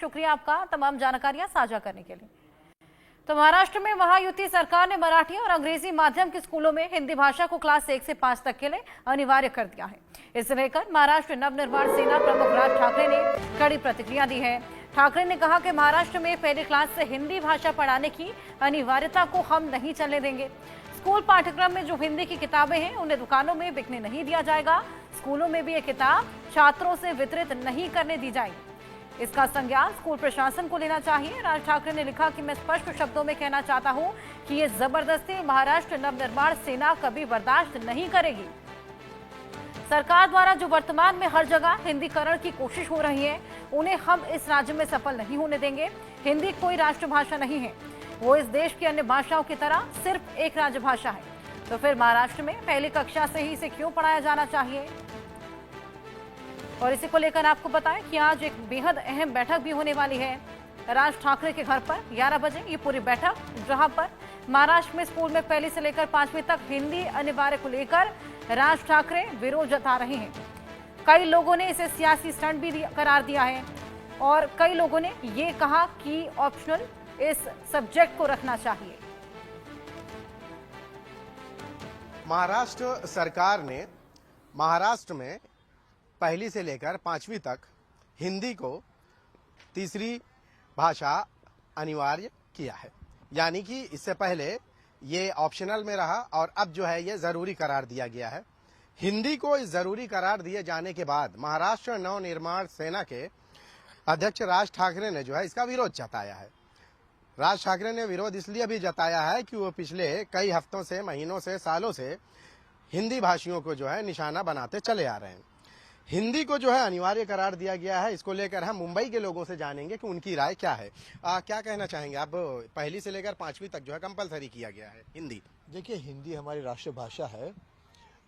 शुक्रिया आपका तमाम जानकारियां साझा करने के लिए। तो महाराष्ट्र में महायुति सरकार ने मराठी और अंग्रेजी माध्यम के स्कूलों में हिंदी भाषा को क्लास 1 से 5 तक के लिए अनिवार्य कर दिया है। इसे लेकर महाराष्ट्र नवनिर्माण सेना प्रमुख राज ठाकरे ने कड़ी प्रतिक्रिया दी है। ठाकरे ने कहा कि महाराष्ट्र में पहली क्लास से हिंदी भाषा पढ़ाने की अनिवार्यता को हम नहीं चलने देंगे। स्कूल पाठ्यक्रम में जो हिंदी की किताबें हैं उन्हें दुकानों में बिकने नहीं दिया जाएगा। स्कूलों में भी ये किताब छात्रों से वितरित नहीं करने दी जाएगी। इसका संज्ञान स्कूल प्रशासन को लेना चाहिए। राज ठाकरे ने लिखा कि मैं स्पष्ट शब्दों में कहना चाहता हूं कि ये जबरदस्ती महाराष्ट्र नवनिर्माण सेना कभी बर्दाश्त नहीं करेगी। सरकार द्वारा जो वर्तमान में हर जगह हिंदीकरण की कोशिश हो रही है उन्हें हम इस राज्य में सफल नहीं होने देंगे। हिंदी कोई राष्ट्रभाषा नहीं है, वो इस देश की अन्य भाषाओं की तरह सिर्फ एक राजभाषा है। तो फिर महाराष्ट्र में पहली कक्षा से ही इसे क्यों पढ़ाया जाना चाहिए? और इसी को लेकर आपको बताएं कि आज एक बेहद अहम बैठक भी होने वाली है राज ठाकरे के घर पर 11 बजे। ये पूरी बैठक जहां पर महाराष्ट्र में स्कूल में पहली से लेकर 5वीं तक हिंदी अनिवार्य को लेकर राज ठाकरे विरोध जता रहे हैं। कई लोगों ने इसे सियासी स्टंट भी करार दिया है और कई लोगों ने ये कहा कि ऑप्शनल इस सब्जेक्ट को रखना चाहिए। महाराष्ट्र सरकार ने महाराष्ट्र में पहली से लेकर 5वीं तक हिंदी को तीसरी भाषा अनिवार्य किया है, यानी कि इससे पहले ये ऑप्शनल में रहा और अब जो है ये जरूरी करार दिया गया है। हिंदी को इस जरूरी करार दिए जाने के बाद महाराष्ट्र नवनिर्माण सेना के अध्यक्ष राज ठाकरे ने जो है इसका विरोध जताया है। राज ठाकरे ने विरोध इसलिए भी जताया है कि वो पिछले कई हफ्तों से, महीनों से, सालों से हिंदी भाषियों को जो है निशाना बनाते चले आ रहे हैं। हिंदी को जो है अनिवार्य करार दिया गया है, इसको लेकर हम मुंबई के लोगों से जानेंगे कि उनकी राय क्या है। क्या कहना चाहेंगे आप? पहली से लेकर 5वीं तक जो है कंपलसरी किया गया है हिंदी। देखिए, हिंदी हमारी राष्ट्रभाषा है।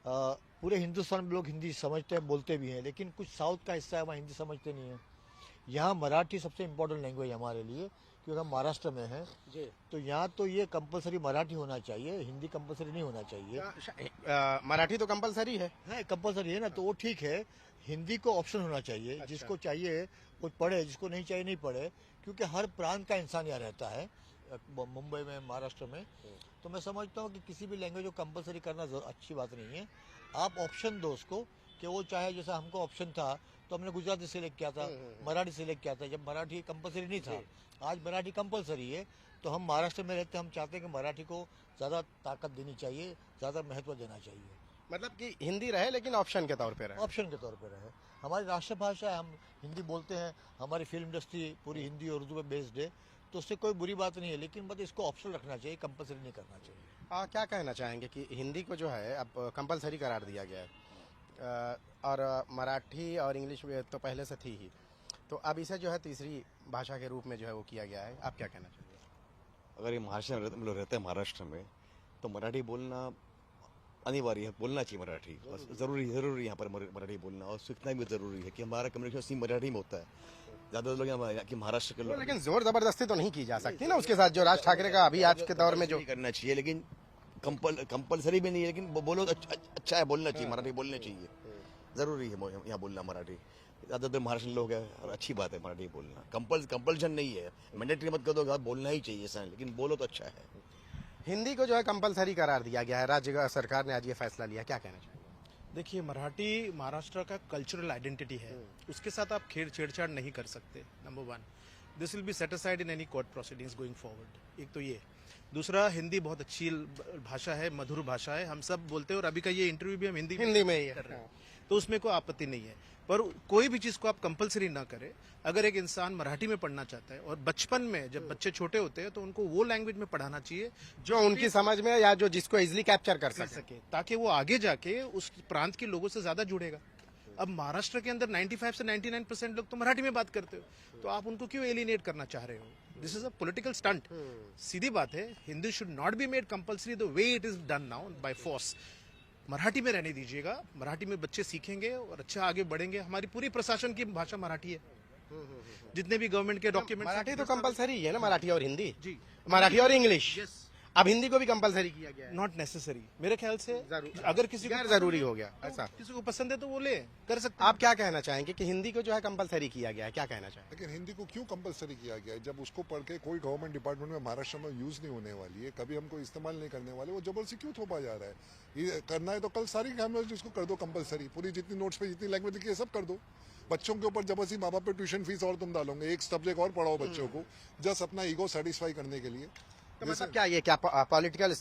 पूरे हिंदुस्तान में लोग हिंदी समझते हैं, बोलते भी हैं, लेकिन कुछ साउथ का हिस्सा है वहाँ हिंदी समझते नहीं है। यहाँ मराठी सबसे इम्पोर्टेंट लैंग्वेज है हमारे लिए, क्योंकि हम महाराष्ट्र में हैं। तो यहाँ तो ये कंपलसरी मराठी होना चाहिए, हिंदी कंपलसरी नहीं होना चाहिए। मराठी तो कंपलसरी है। हाँ, कंपलसरी है ना, तो वो ठीक है। हिंदी को ऑप्शन होना चाहिए। अच्छा। जिसको चाहिए वो पढ़े, जिसको नहीं चाहिए नहीं पढ़े, क्योंकि हर प्रांत का इंसान यहाँ रहता है मुंबई में, महाराष्ट्र में। तो मैं समझता हूँ कि किसी भी लैंग्वेज को कंपलसरी करना अच्छी बात नहीं है। आप ऑप्शन दो उसको, कि वो चाहे, जैसा हमको ऑप्शन था तो हमने गुजराती सिलेक्ट किया था, मराठी सिलेक्ट किया था जब मराठी कंपलसरी नहीं था। आज मराठी कंपलसरी है, तो हम महाराष्ट्र में रहते हैं, हम चाहते हैं कि मराठी को ज़्यादा ताकत देनी चाहिए, ज़्यादा महत्व देना चाहिए। मतलब कि हिंदी रहे लेकिन ऑप्शन के तौर पे रहे। ऑप्शन के तौर पे रहे। हमारी राष्ट्रभाषा है, हम हिंदी बोलते हैं, हमारी फिल्म इंडस्ट्री पूरी हिंदी और उर्दू पे बेस्ड है, तो उससे कोई बुरी बात नहीं है, लेकिन मतलब इसको ऑप्शनल रखना चाहिए, कंपलसरी नहीं करना चाहिए। क्या कहना चाहेंगे कि हिंदी को जो है अब कंपलसरी करार दिया गया है और मराठी और इंग्लिश तो पहले से थी ही, तो अब इसे जो है तीसरी भाषा के रूप में जो है वो किया गया है। आप क्या कहना चाहेंगे? अगर ये महाराष्ट्र में लोग रहते हैं महाराष्ट्र में, तो मराठी बोलना अनिवार्य है, बोलना चाहिए मराठी। जरूरी यहाँ पर मराठी बोलना, और सीखना भी जरूरी है कि हमारा कम्युनिकेशन मराठी में होता है। ज्यादा लोग यहाँ कि महाराष्ट्र के लोग, लेकिन जोर जबरदस्ती तो नहीं की जा सकती ना उसके साथ, जो राज ठाकरे का अभी आज के दौर में जो करना चाहिए, लेकिन कंपलसरी भी नहीं है, लेकिन बोलो अच्छा है, बोलना चाहिए, मराठी बोलना चाहिए। जरूरी है यहाँ बोलना मराठी। ज्यादातर महाराष्ट्र लोग है और अच्छी बात है मराठी बोलना। कंपल्शन नहीं है, मैंडेटरी मत कर दो, बोलना ही चाहिए ऐसा, लेकिन बोलो तो अच्छा है। हिंदी को जो है कंपलसरी करार दिया गया है, राज्य सरकार ने आज ये फैसला लिया, क्या कहना चाहिए? देखिए, मराठी महाराष्ट्र का कल्चरल आइडेंटिटी है, उसके साथ आप छेड़छाड़ नहीं कर सकते। Number 1, this will be set aside in any court proceedings going forward. एक तो ये। दूसरा, हिंदी बहुत अच्छी भाषा है, मधुर भाषा है, हम सब बोलते हैं, और अभी का ये इंटरव्यू भी हम हिंदी में ही कर रहे हैं, तो उसमें कोई आपत्ति नहीं है। पर कोई भी चीज को आप कंपलसरी ना करें। अगर एक इंसान मराठी में पढ़ना चाहता है, और बचपन में जब बच्चे छोटे होते हैं तो उनको वो लैंग्वेज में पढ़ाना चाहिए जो उनकी समझ में, या जो जिसको इजिली कैप्चर कर सके, ताकि वो आगे जाके उस प्रांत के लोगों से ज्यादा जुड़ेगा। अब महाराष्ट्र के अंदर 95 से 99% लोग तो मराठी में बात करते हो, तो आप उनको क्यों एलिनेट करना चाह रहे हो? This is a political stunt. सीधी बात है, Hindi should not be made compulsory the way it is done now by force. Marathi में रहने दीजिएगा, मराठी में बच्चे सीखेंगे और अच्छा आगे बढ़ेंगे। हमारी पूरी प्रशासन की भाषा मराठी है, जितने भी गवर्नमेंट के डॉक्यूमेंट। मराठी तो कंपलसरी है ना, मराठी और हिंदी जी, मराठी और इंग्लिश। अब हिंदी को भी कंपलसरी किया गया है। नॉट नेसेसरी मेरे ख्याल से। जरूर- अगर किसी को गैर जरूरी हो गया ऐसा। किसी को पसंद है तो वो ले कर सकते आप क्या कहना चाहेंगे कि हिंदी को जो है कंपलसरी किया गया है, क्या कहना चाहेंगे? लेकिन हिंदी को क्यों कंपलसरी किया गया है? जब उसको पढ़ के कोई गवर्नमेंट डिपार्टमेंट में महाराष्ट्र में यूज नहीं होने वाली है, कभी हमको इस्तेमाल नहीं करने वाले, वो जबरदस्ती क्यों थोपा जा रहा है? ये करना है तो कल सारी लैंग्वेज इसको कर दो कंपलसरी, पूरी जितनी नोट्स पे जितनी लैंग्वेज लिखी है सब कर दो। बच्चों के ऊपर जबरदस्ती माँ बाप पे ट्यूशन फीस और तुम डालोगे, एक सब्जेक्ट और पढ़ाओ बच्चों को, जस्ट अपना ईगो सेटिस्फाई करने के लिए। तो मतलब क्या ये क्या पॉलिटिकल